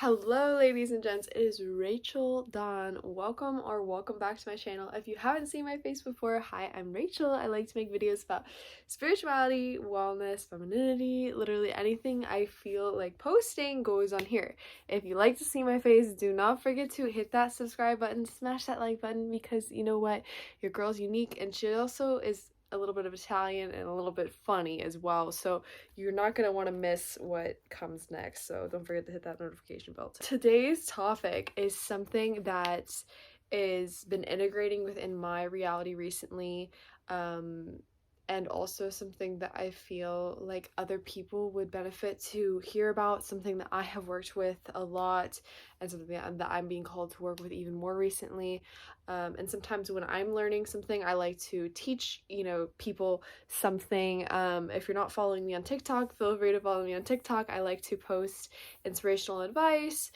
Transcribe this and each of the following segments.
Hello ladies and gents, it is Rachel Dawn. Welcome back to my channel. If you haven't seen my face before, hi, I'm Rachel. I like to make videos about spirituality, wellness, femininity, literally anything I feel like posting goes on here. If you like to see my face, do not forget to hit that subscribe button, smash that like button, because you know what? Your girl's unique and she also is a little bit of Italian and a little bit funny as well. So you're not going to want to miss what comes next. So don't forget to hit that notification bell. Today's topic is something that is been integrating within my reality recently. And also something that I feel like other people would benefit to hear about, something that I have worked with a lot, and something that I'm being called to work with even more recently. And sometimes when I'm learning something, I like to teach, people something. If you're not following me on TikTok, feel free to follow me on TikTok. I like to post inspirational advice,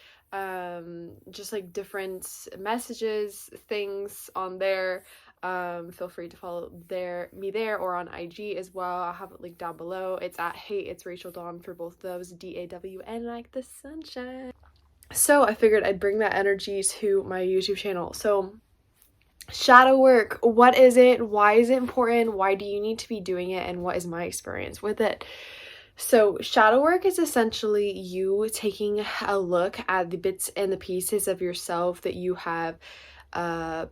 just like different messages, things on there. Feel free to follow me there or on IG as well. I'll have it linked down below. It's at Hey It's Rachel Dawn for both of those, DAWN like the sunshine. So I figured I'd bring that energy to my YouTube channel. So shadow work, what is it? Why is it important? Why do you need to be doing it? And what is my experience with it? So shadow work is essentially you taking a look at the bits and the pieces of yourself that you have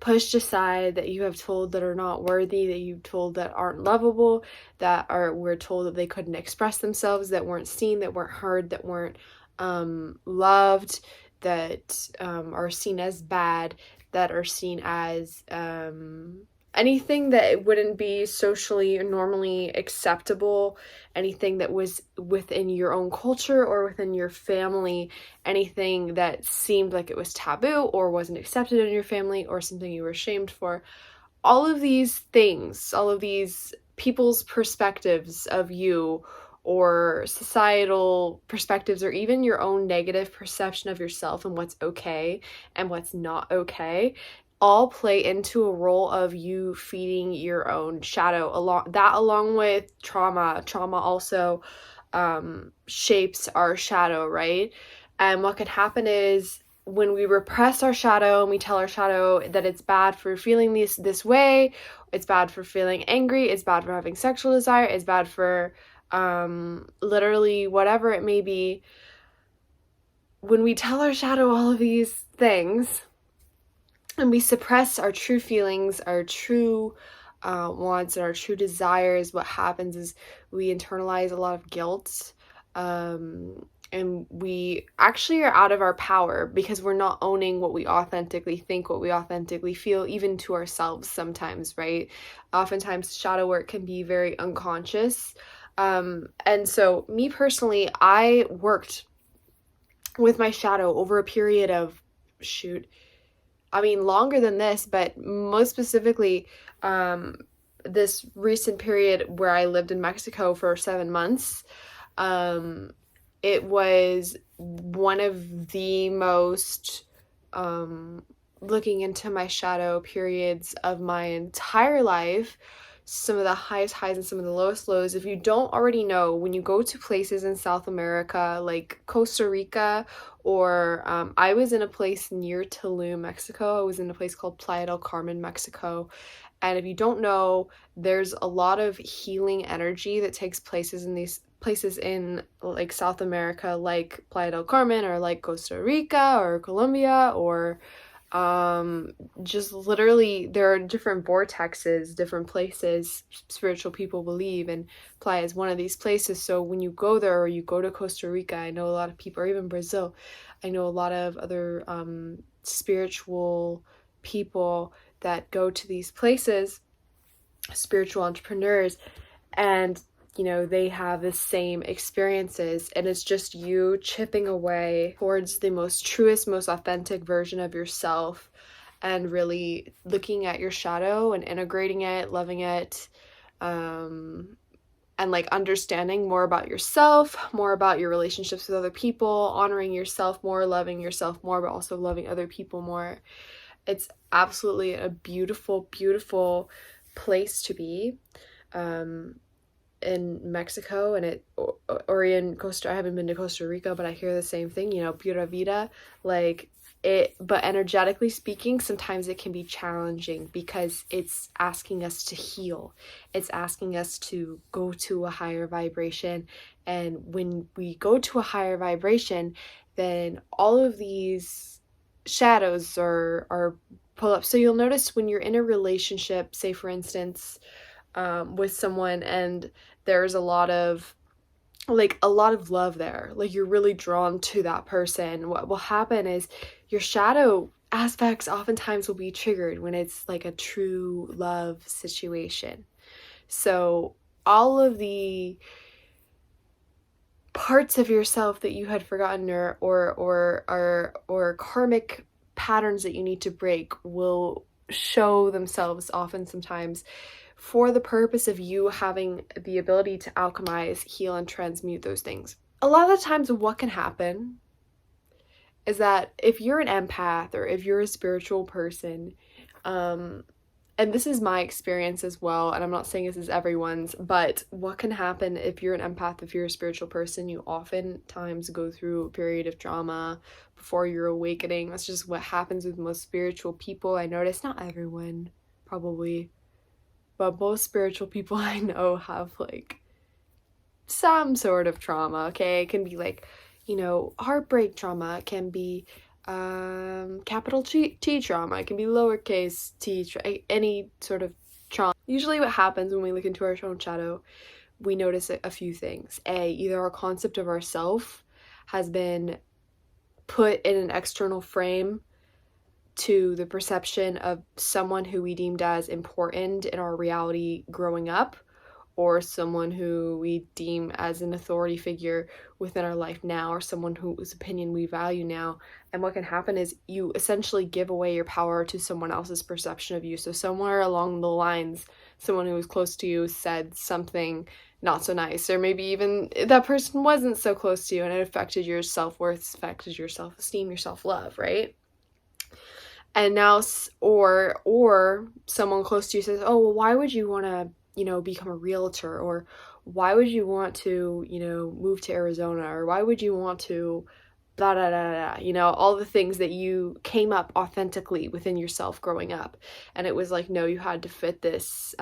pushed aside, that you have told that are not worthy, that you've told that aren't lovable, we're told that they couldn't express themselves, that weren't seen, that weren't heard, that weren't loved, that are seen as bad, that are seen as anything that wouldn't be socially or normally acceptable, anything that was within your own culture or within your family, anything that seemed like it was taboo or wasn't accepted in your family or something you were ashamed for. All of these things, all of these people's perspectives of you or societal perspectives or even your own negative perception of yourself and what's okay and what's not okay, all play into a role of you feeding your own shadow. Along with trauma also shapes our shadow, right? And what can happen is when we repress our shadow and we tell our shadow that it's bad for feeling this way, it's bad for feeling angry, it's bad for having sexual desire, it's bad for literally whatever it may be. When we tell our shadow all of these things and we suppress our true feelings, our true wants, and our true desires, what happens is we internalize a lot of guilt, and we actually are out of our power because we're not owning what we authentically think, what we authentically feel, even to ourselves sometimes, right? Oftentimes shadow work can be very unconscious. And so me personally, I worked with my shadow over a period of longer than this, but most specifically, this recent period where I lived in Mexico for 7 months. It was one of the most looking into my shadow periods of my entire life. Some of the highest highs and some of the lowest lows. If you don't already know, when you go to places in South America like Costa Rica, or I was in a place near Tulum, Mexico. I was in a place called Playa del Carmen, Mexico. And if you don't know, there's a lot of healing energy that takes places in these places in like South America, like Playa del Carmen, or like Costa Rica or Colombia, or just literally there are different vortexes, different places spiritual people believe, and Playa is one of these places. So when you go there, or you go to Costa Rica, I know a lot of people, or even Brazil, I know a lot of other spiritual people that go to these places, spiritual entrepreneurs, and they have the same experiences, and it's just you chipping away towards the most truest, most authentic version of yourself, and really looking at your shadow and integrating it, loving it, and like understanding more about yourself, more about your relationships with other people, honoring yourself more, loving yourself more, but also loving other people more. It's absolutely a beautiful, beautiful place to be. in Mexico and or in I haven't been to Costa Rica, but I hear the same thing, you know, pura vida, like but energetically speaking, sometimes it can be challenging because it's asking us to heal. It's asking us to go to a higher vibration. And when we go to a higher vibration, then all of these shadows are pull up. So you'll notice when you're in a relationship, say for instance, with someone, and there's a lot of love there, like you're really drawn to that person, what will happen is your shadow aspects oftentimes will be triggered when it's like a true love situation. So all of the parts of yourself that you had forgotten or karmic patterns that you need to break will show themselves often sometimes for the purpose of you having the ability to alchemize, heal, and transmute those things. A lot of the times what can happen is that if you're an empath or if you're a spiritual person, and this is my experience as well, and I'm not saying this is everyone's, but what can happen if you're an empath, if you're a spiritual person, you oftentimes go through a period of trauma before your awakening. That's just what happens with most spiritual people. I notice, not everyone, probably, but most spiritual people I know have like some sort of trauma, okay? It can be like, you know, heartbreak trauma, it can be capital T trauma, it can be lowercase t, any sort of trauma. Usually what happens when we look into our own shadow, we notice a few things. Either our concept of ourself has been put in an external frame to the perception of someone who we deemed as important in our reality growing up, or someone who we deem as an authority figure within our life now, or someone whose opinion we value now. And what can happen is you essentially give away your power to someone else's perception of you. So somewhere along the lines, someone who was close to you said something not so nice, or maybe even that person wasn't so close to you and it affected your self-worth, affected your self-esteem, your self-love, right? And now, or someone close to you says, oh, well, why would you want to, you know, become a realtor? Or why would you want to, you know, move to Arizona? Or why would you want to blah, blah, blah, blah, you know, all the things that you came up authentically within yourself growing up. And it was like, no, you had to fit this,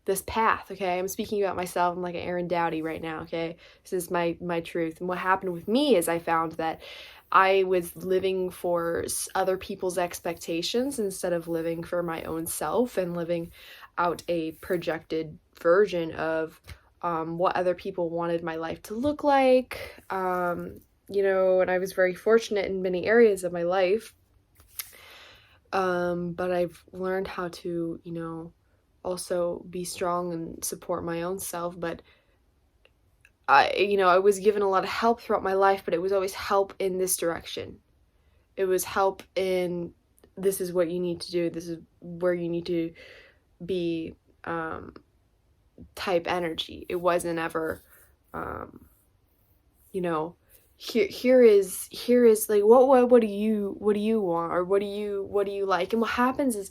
this path, okay? I'm speaking about myself. I'm like an Aaron Dowdy right now, okay? This is my truth. And what happened with me is I found that I was living for other people's expectations instead of living for my own self and living out a projected version of what other people wanted my life to look like. You know, and I was very fortunate in many areas of my life. But I've learned how to, you know, also be strong and support my own self. But I was given a lot of help throughout my life, but it was always help in this direction. It was help in, this is what you need to do, this is where you need to be, type energy. It wasn't ever, you know, here is like, what do you want, or what do you like? And what happens is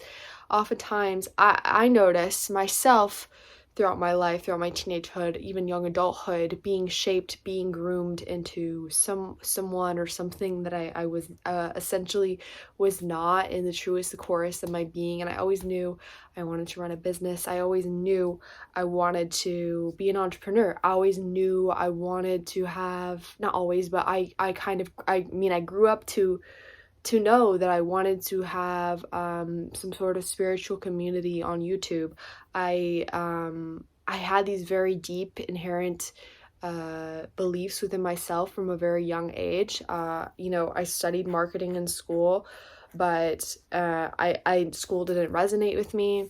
oftentimes I notice myself throughout my life, throughout my teenagehood, even young adulthood, being shaped, being groomed into someone or something that I was essentially was not in the truest, the chorus of my being. And I always knew I wanted to run a business. I always knew I wanted to be an entrepreneur. I always knew I wanted to have, not always, but I grew up to know that I wanted to have some sort of spiritual community on YouTube. I had these very deep inherent beliefs within myself from a very young age. You know, I studied marketing in school, but school didn't resonate with me.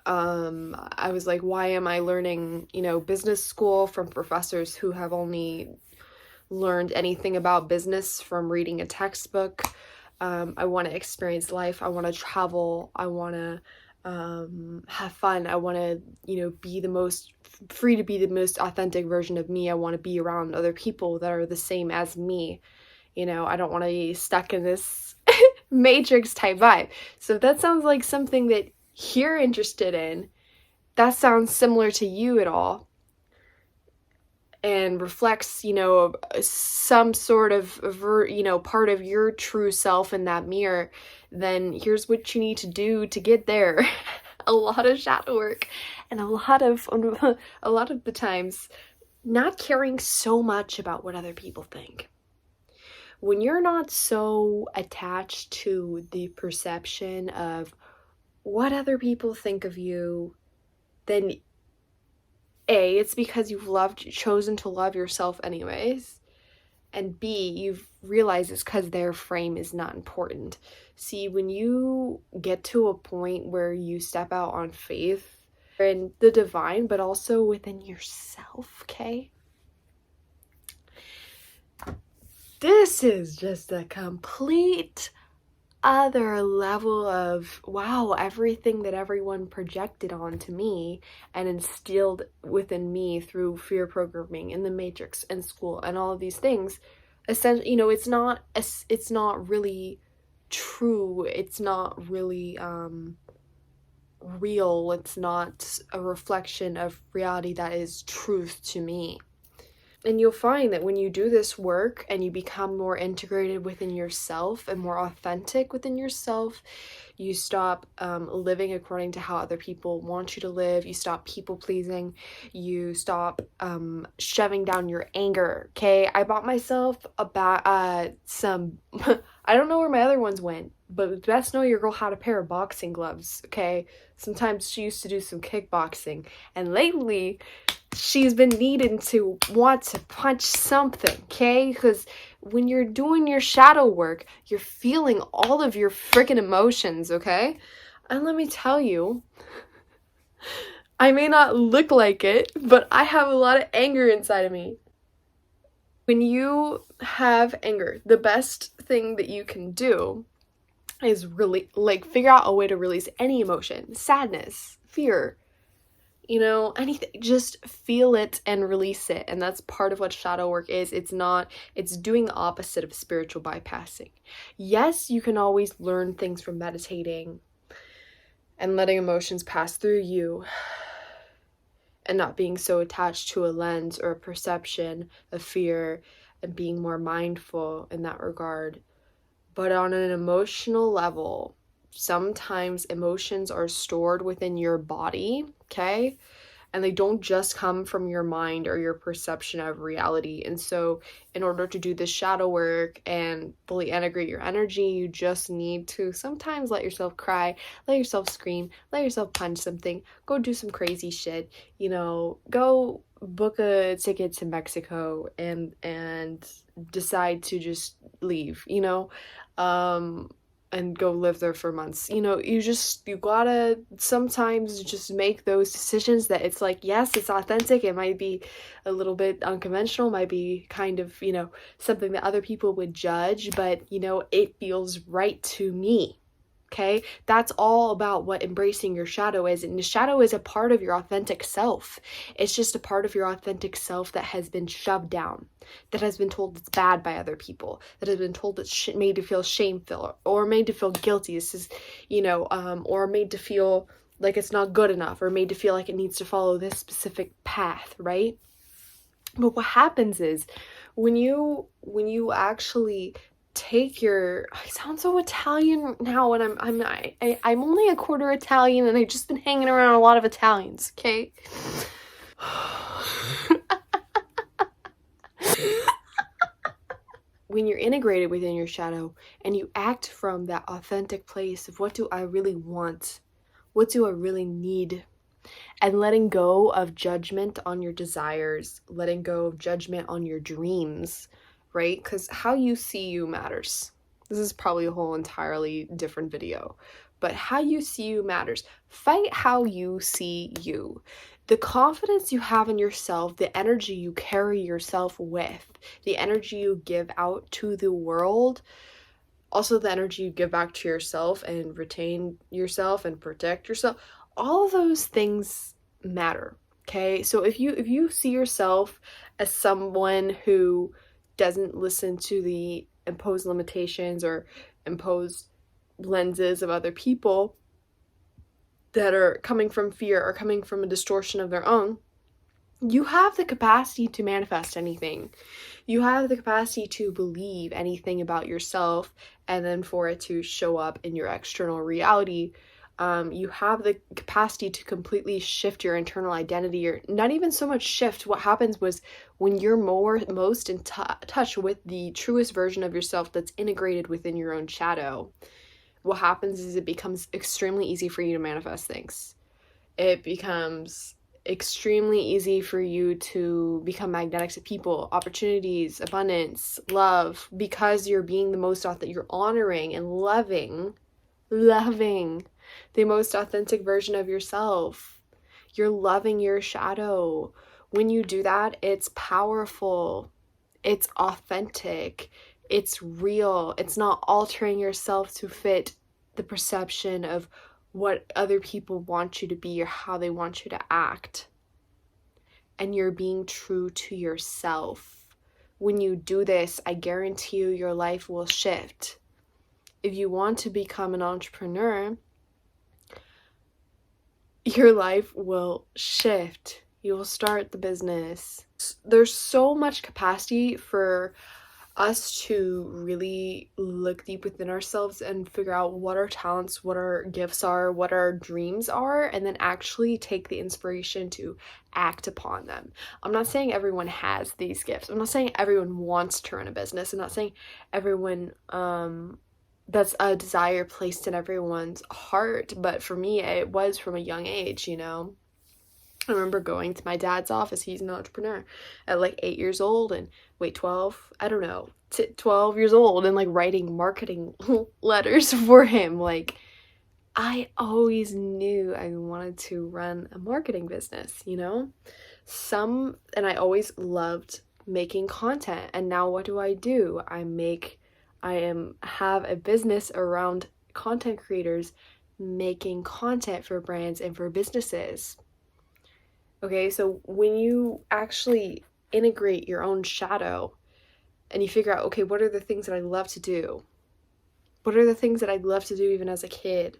I was like, why am I learning, you know, business school from professors who have only learned anything about business from reading a textbook? I want to experience life. I want to travel. I want to have fun. I want to, you know, be the most free to be the most authentic version of me. I want to be around other people that are the same as me. You know, I don't want to be stuck in this matrix type vibe. So if that sounds like something that you're interested in, that sounds similar to you at all and reflects, you know, some sort of, you know, part of your true self in that mirror, then here's what you need to do to get there. A lot of shadow work, and a lot of the times not caring so much about what other people think. When you're not so attached to the perception of what other people think of you, then A, it's because you've chosen to love yourself anyways, and B, you've realized it's because their frame is not important. See, when you get to a point where you step out on faith in the divine, but also within yourself, okay? This is just a complete other level of, wow, everything that everyone projected onto me and instilled within me through fear programming and the Matrix and school and all of these things, essentially, you know, it's not really true. It's not really real. It's not a reflection of reality that is truth to me. And you'll find that when you do this work and you become more integrated within yourself and more authentic within yourself, you stop living according to how other people want you to live. You stop people pleasing. You stop shoving down your anger. Okay, I bought myself some, I don't know where my other ones went, but best know your girl had a pair of boxing gloves. Okay, sometimes she used to do some kickboxing, and lately she's been needing to want to punch something, okay? Because when you're doing your shadow work, you're feeling all of your freaking emotions, okay? And let me tell you, I may not look like it, but I have a lot of anger inside of me. When you have anger, the best thing that you can do is really, like, figure out a way to release any emotion, sadness, fear, you know, anything, just feel it and release it. And that's part of what shadow work is. It's doing the opposite of spiritual bypassing. Yes, you can always learn things from meditating and letting emotions pass through you and not being so attached to a lens or a perception of fear and being more mindful in that regard. But on an emotional level, sometimes emotions are stored within your body, okay? And they don't just come from your mind or your perception of reality. And so in order to do this shadow work and fully integrate your energy, you just need to sometimes let yourself cry, let yourself scream, let yourself punch something, go do some crazy shit, you know, go book a ticket to Mexico and decide to just leave, you know, and go live there for months. You know, you gotta sometimes just make those decisions that it's like, yes, it's authentic. It might be a little bit unconventional, might be kind of, you know, something that other people would judge, but, you know, it feels right to me. Okay, that's all about what embracing your shadow is. And the shadow is a part of your authentic self. It's just a part of your authentic self that has been shoved down, that has been told it's bad by other people, that has been told it's made to feel shameful or made to feel guilty. This is, you know, or made to feel like it's not good enough, or made to feel like it needs to follow this specific path, right? But what happens is when you actually take your, I sound so Italian now, and I'm only a quarter Italian, and I've just been hanging around a lot of Italians, okay? When you're integrated within your shadow and you act from that authentic place of what do I really want? What do I really need? And letting go of judgment on your desires, letting go of judgment on your dreams, right? Because how you see you matters. This is probably a whole entirely different video, but how you see you matters. Fight how you see you. The confidence you have in yourself, the energy you carry yourself with, the energy you give out to the world, also the energy you give back to yourself and retain yourself and protect yourself, all of those things matter. Okay, so if you see yourself as someone who doesn't listen to the imposed limitations or imposed lenses of other people, that are coming from fear or coming from a distortion of their own, you have the capacity to manifest anything. You have the capacity to believe anything about yourself and then for it to show up in your external reality. You have the capacity to completely shift your internal identity, or not even so much shift. What happens was when you're most in touch with the truest version of yourself that's integrated within your own shadow, what happens is it becomes extremely easy for you to manifest things. It becomes extremely easy for you to become magnetic to people, opportunities, abundance, love, because you're being the most authentic, you're honoring and loving the most authentic version of yourself. You're loving your shadow. When you do that, it's powerful, it's authentic, it's real. It's not altering yourself to fit the perception of what other people want you to be or how they want you to act. And you're being true to yourself. When you do this, I guarantee you your life will shift. If you want to become an entrepreneur, your life will shift. You will start the business. There's so much capacity for us to really look deep within ourselves and figure out what our talents, what our gifts are, what our dreams are, and then actually take the inspiration to act upon them. I'm not saying everyone has these gifts. I'm not saying everyone wants to run a business. I'm not saying everyone that's a desire placed in everyone's heart, but for me it was from a young age, you know. I remember going to my dad's office. He's an entrepreneur at like 8 years old, and 12, I don't know, 12 years old, and like writing marketing letters for him. Like, I always knew I wanted to run a marketing business, you know? And I always loved making content. And now what do? I have a business around content creators making content for brands and for businesses. Okay, so when you actually integrate your own shadow and you figure out, okay, what are the things that I love to do? What are the things that I love to do even as a kid?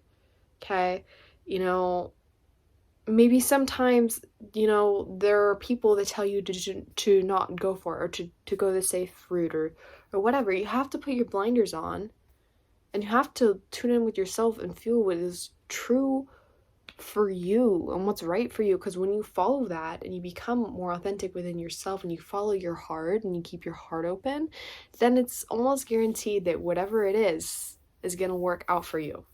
Okay, you know, maybe sometimes, you know, there are people that tell you to not go for it, or to go the safe route, or whatever. You have to put your blinders on and you have to tune in with yourself and feel what is true for you and what's right for you. Because when you follow that and you become more authentic within yourself and you follow your heart and you keep your heart open, then it's almost guaranteed that whatever it is going to work out for you.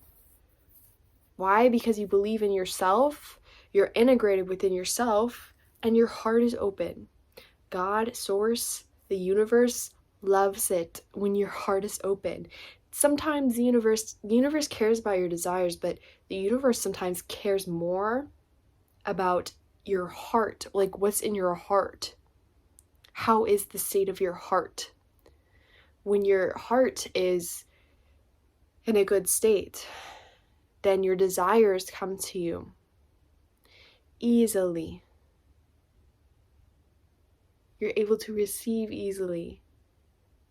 Why? Because you believe in yourself, you're integrated within yourself, and your heart is open. God, source, the universe loves it when your heart is open. Sometimes the universe cares about your desires, but the universe sometimes cares more about your heart, like what's in your heart. How is the state of your heart? When your heart is in a good state, then your desires come to you easily. You're able to receive easily.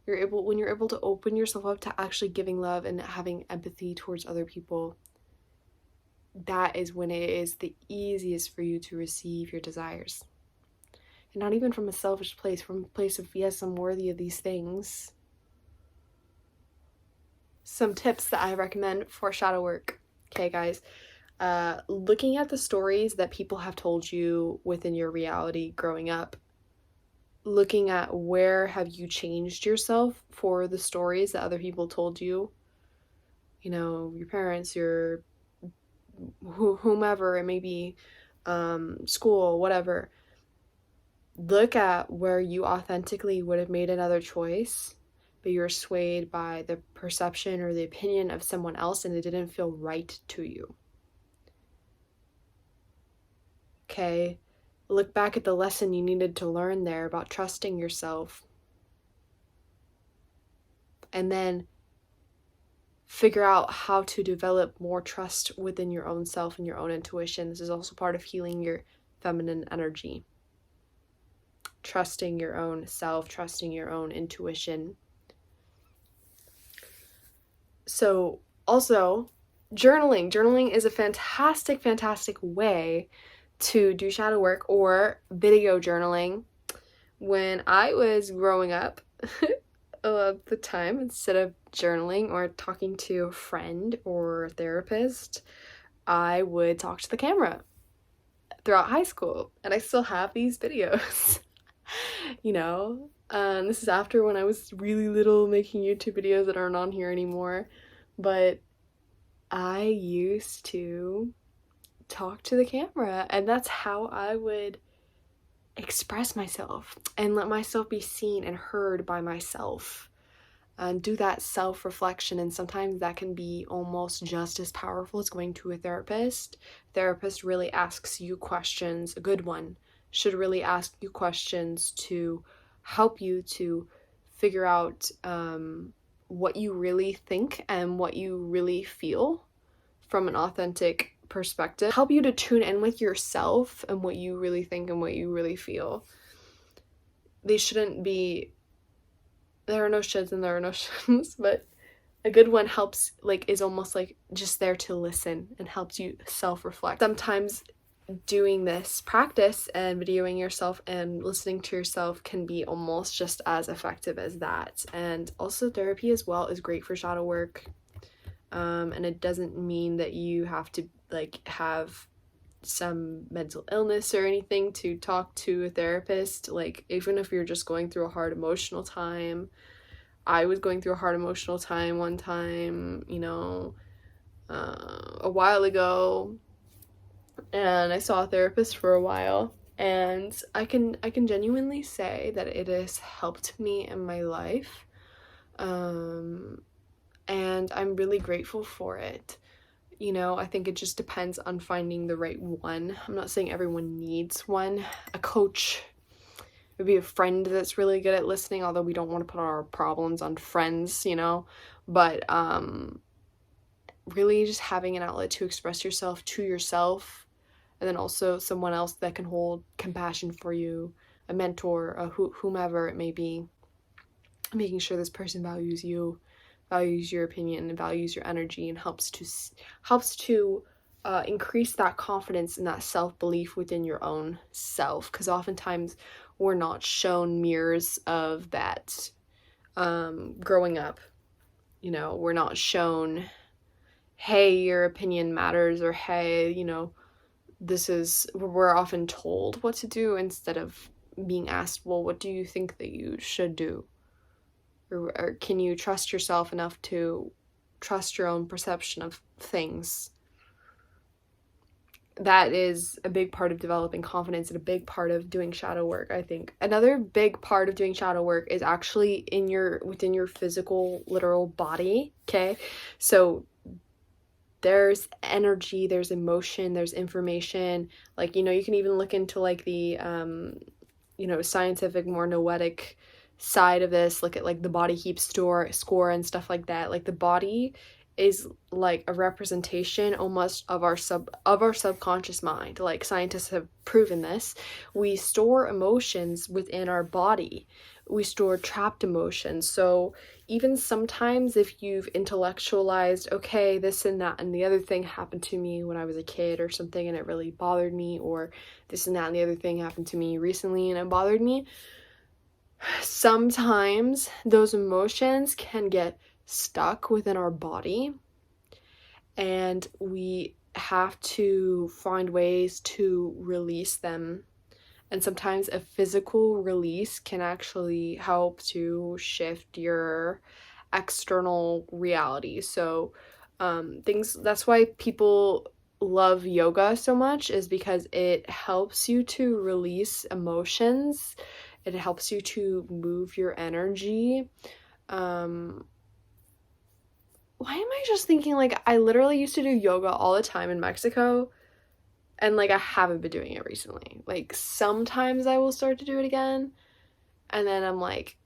When you're able to open yourself up to actually giving love and having empathy towards other people, that is when it is the easiest for you to receive your desires. And not even from a selfish place, from a place of, yes, I'm worthy of these things. Some tips that I recommend for shadow work. Okay, guys. Looking at the stories that people have told you within your reality growing up, looking at where have you changed yourself for the stories that other people told you, you know, your parents, your whomever it may be, school, whatever. Look at where you authentically would have made another choice, but you're swayed by the perception or the opinion of someone else and it didn't feel right to you. Okay, look back at the lesson you needed to learn there about trusting yourself. And then figure out how to develop more trust within your own self and your own intuition. This is also part of healing your feminine energy. Trusting your own self, trusting your own intuition. So also, Journaling is a fantastic way to do shadow work, or video journaling. When I was growing up, a lot of the time, instead of journaling or talking to a friend or a therapist, I would talk to the camera throughout high school, and I still have these videos. You know, this is after when I was really little, making YouTube videos that aren't on here anymore, but I used to talk to the camera, and that's how I would express myself and let myself be seen and heard by myself, and do that self-reflection. And sometimes that can be almost just as powerful as going to a therapist. Therapist really asks you questions. A good one should really ask you questions to help you to figure out what you really think and what you really feel from an authentic perspective, help you to tune in with yourself and what you really think and what you really feel. They shouldn't be, there are no shoulds and there are no shouldn't, but a good one helps, like, is almost like just there to listen and helps you self-reflect. Sometimes doing this practice and videoing yourself and listening to yourself can be almost just as effective as that. And also therapy as well is great for shadow work. And it doesn't mean that you have to like have some mental illness or anything to talk to a therapist. Like, even if you're just going through a hard emotional time, I was going through a hard emotional time one time, you know, a while ago, and I saw a therapist for a while, and I can genuinely say that it has helped me in my life, and I'm really grateful for it. You know, I think it just depends on finding the right one. I'm not saying everyone needs one. A coach, maybe a friend that's really good at listening, although we don't want to put our problems on friends, you know, but really just having an outlet to express yourself to yourself, and then also someone else that can hold compassion for you, a mentor, whomever it may be, making sure this person values you, values your opinion, and values your energy, and helps to increase that confidence and that self-belief within your own self, because oftentimes we're not shown mirrors of that growing up. You know, we're not shown, hey, your opinion matters, or hey, you know, we're often told what to do instead of being asked, well, what do you think that you should do? Or can you trust yourself enough to trust your own perception of things? That is a big part of developing confidence and a big part of doing shadow work, I think. Another big part of doing shadow work is actually within your physical, literal body, okay? So there's energy, there's emotion, there's information. Like, you know, you can even look into like the you know, scientific, more noetic side of this, look at like the body keeps score and stuff like that. Like, the body is like a representation almost of our subconscious mind. Like, scientists have proven this. We store emotions within our body. We store trapped emotions. So even sometimes if you've intellectualized, okay, this and that and the other thing happened to me when I was a kid or something and it really bothered me, or this and that and the other thing happened to me recently and it bothered me, sometimes those emotions can get stuck within our body, and we have to find ways to release them. And sometimes a physical release can actually help to shift your external reality. So that's why people love yoga so much, is because it helps you to release emotions. It helps you to move your energy. Why am I just thinking, like, I literally used to do yoga all the time in Mexico, and like I haven't been doing it recently. Like, sometimes I will start to do it again, and then I'm like,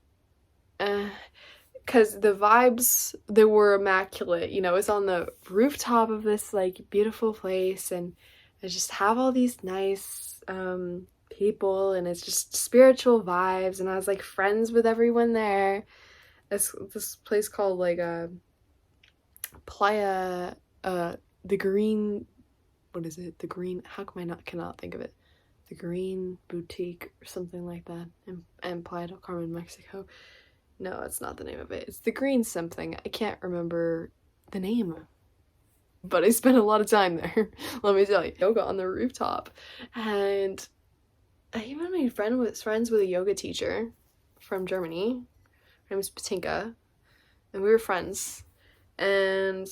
because the vibes, they were immaculate. You know, it's on the rooftop of this like beautiful place, and I just have all these nice people, and it's just spiritual vibes, and I was like friends with everyone there. It's this place called like Playa the green, what is it? The green, how come I cannot think of it? The Green Boutique or something like that in Playa del Carmen, Mexico. No, it's not the name of it. It's the Green something. I can't remember the name. But I spent a lot of time there, let me tell you. Yoga on the rooftop. And I even made friends with a yoga teacher from Germany. Her name was Patinka. And we were friends. And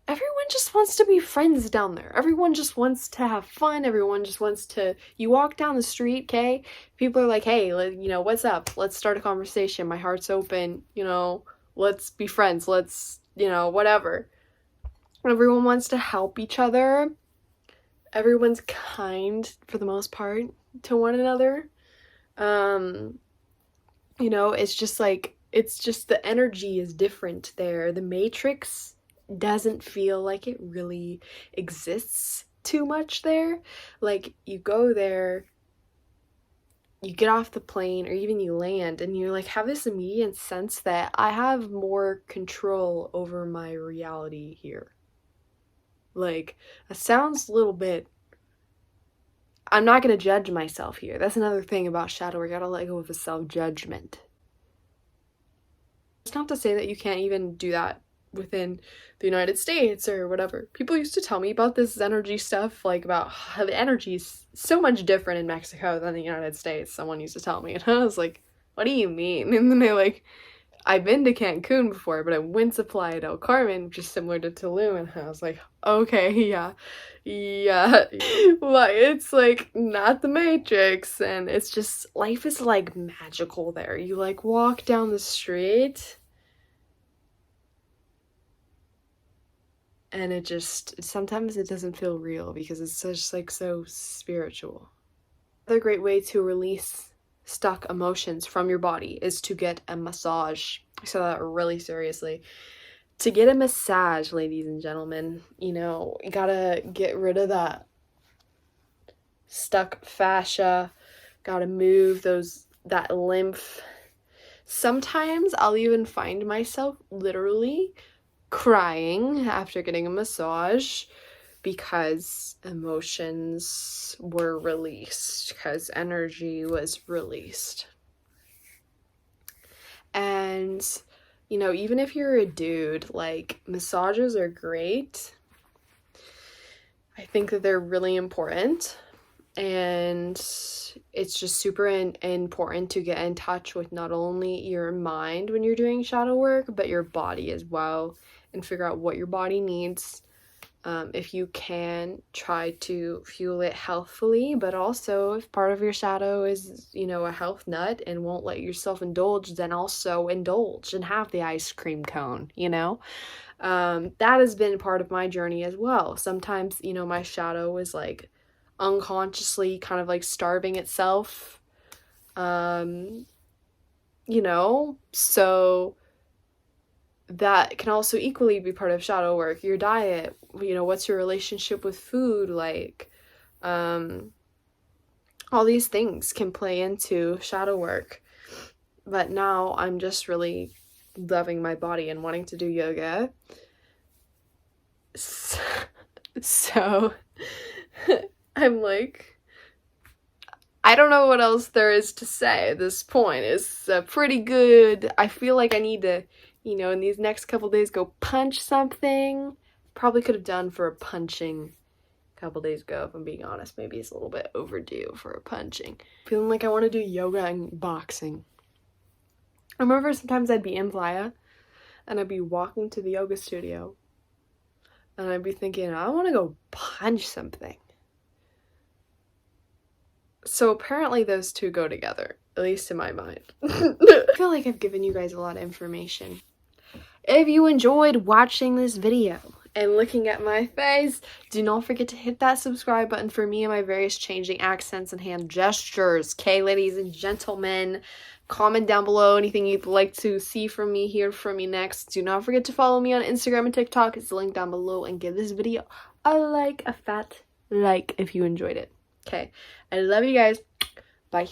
everyone just wants to be friends down there. Everyone just wants to have fun. Everyone just wants to, you walk down the street, okay? People are like, hey, you know, what's up? Let's start a conversation. My heart's open, you know, let's be friends. Let's, you know, whatever. Everyone wants to help each other. Everyone's kind for the most part to one another. You know, it's just like, it's just the energy is different there. The Matrix doesn't feel like it really exists too much there. Like, you go there, you get off the plane, or even you land, and you like have this immediate sense that I have more control over my reality here. Like, it sounds a little bit, I'm not gonna judge myself here. That's another thing about shadow work. You gotta let go of the self-judgment. It's not to say that you can't even do that within the United States or whatever. People used to tell me about this energy stuff, like about how the energy is so much different in Mexico than the United States. Someone used to tell me, and I was like, what do you mean? And then they like, I've been to Cancun before, but I went to Playa del Carmen, which is similar to Tulum, and I was like, okay, yeah. Like, it's like not the Matrix, and it's just, life is like magical there. You like walk down the street, and it just, sometimes it doesn't feel real because it's just like so spiritual. Another great way to release stuck emotions from your body is to get a massage. I said that really seriously. To get a massage, ladies and gentlemen, you know, you gotta get rid of that stuck fascia, gotta move that lymph. Sometimes I'll even find myself literally crying after getting a massage because emotions were released, because energy was released. And, you know, even if you're a dude, like, massages are great. I think that they're really important, and it's just super important to get in touch with not only your mind when you're doing shadow work, but your body as well, and figure out what your body needs. If you can, try to fuel it healthfully, but also if part of your shadow is, you know, a health nut and won't let yourself indulge, then also indulge and have the ice cream cone, you know? That has been part of my journey as well. Sometimes, you know, my shadow is like unconsciously kind of like starving itself, you know, so that can also equally be part of shadow work. Your diet, you know, what's your relationship with food like? All these things can play into shadow work. But now I'm just really loving my body and wanting to do yoga. So I'm like, I don't know what else there is to say at this point. It's pretty good. I feel like I need to, you know, in these next couple days, go punch something. Probably could have done for a punching a couple days ago, if I'm being honest. Maybe it's a little bit overdue for a punching. Feeling like I want to do yoga and boxing. I remember sometimes I'd be in Playa, and I'd be walking to the yoga studio, and I'd be thinking, I want to go punch something. So apparently those two go together, at least in my mind. I feel like I've given you guys a lot of information. If you enjoyed watching this video and looking at my face, do not forget to hit that subscribe button for me and my various changing accents and hand gestures. Okay, ladies and gentlemen, comment down below anything you'd like to see from me, hear from me next. Do not forget to follow me on Instagram and TikTok. It's linked down below, and give this video a fat like if you enjoyed it. Okay, I love you guys. Bye.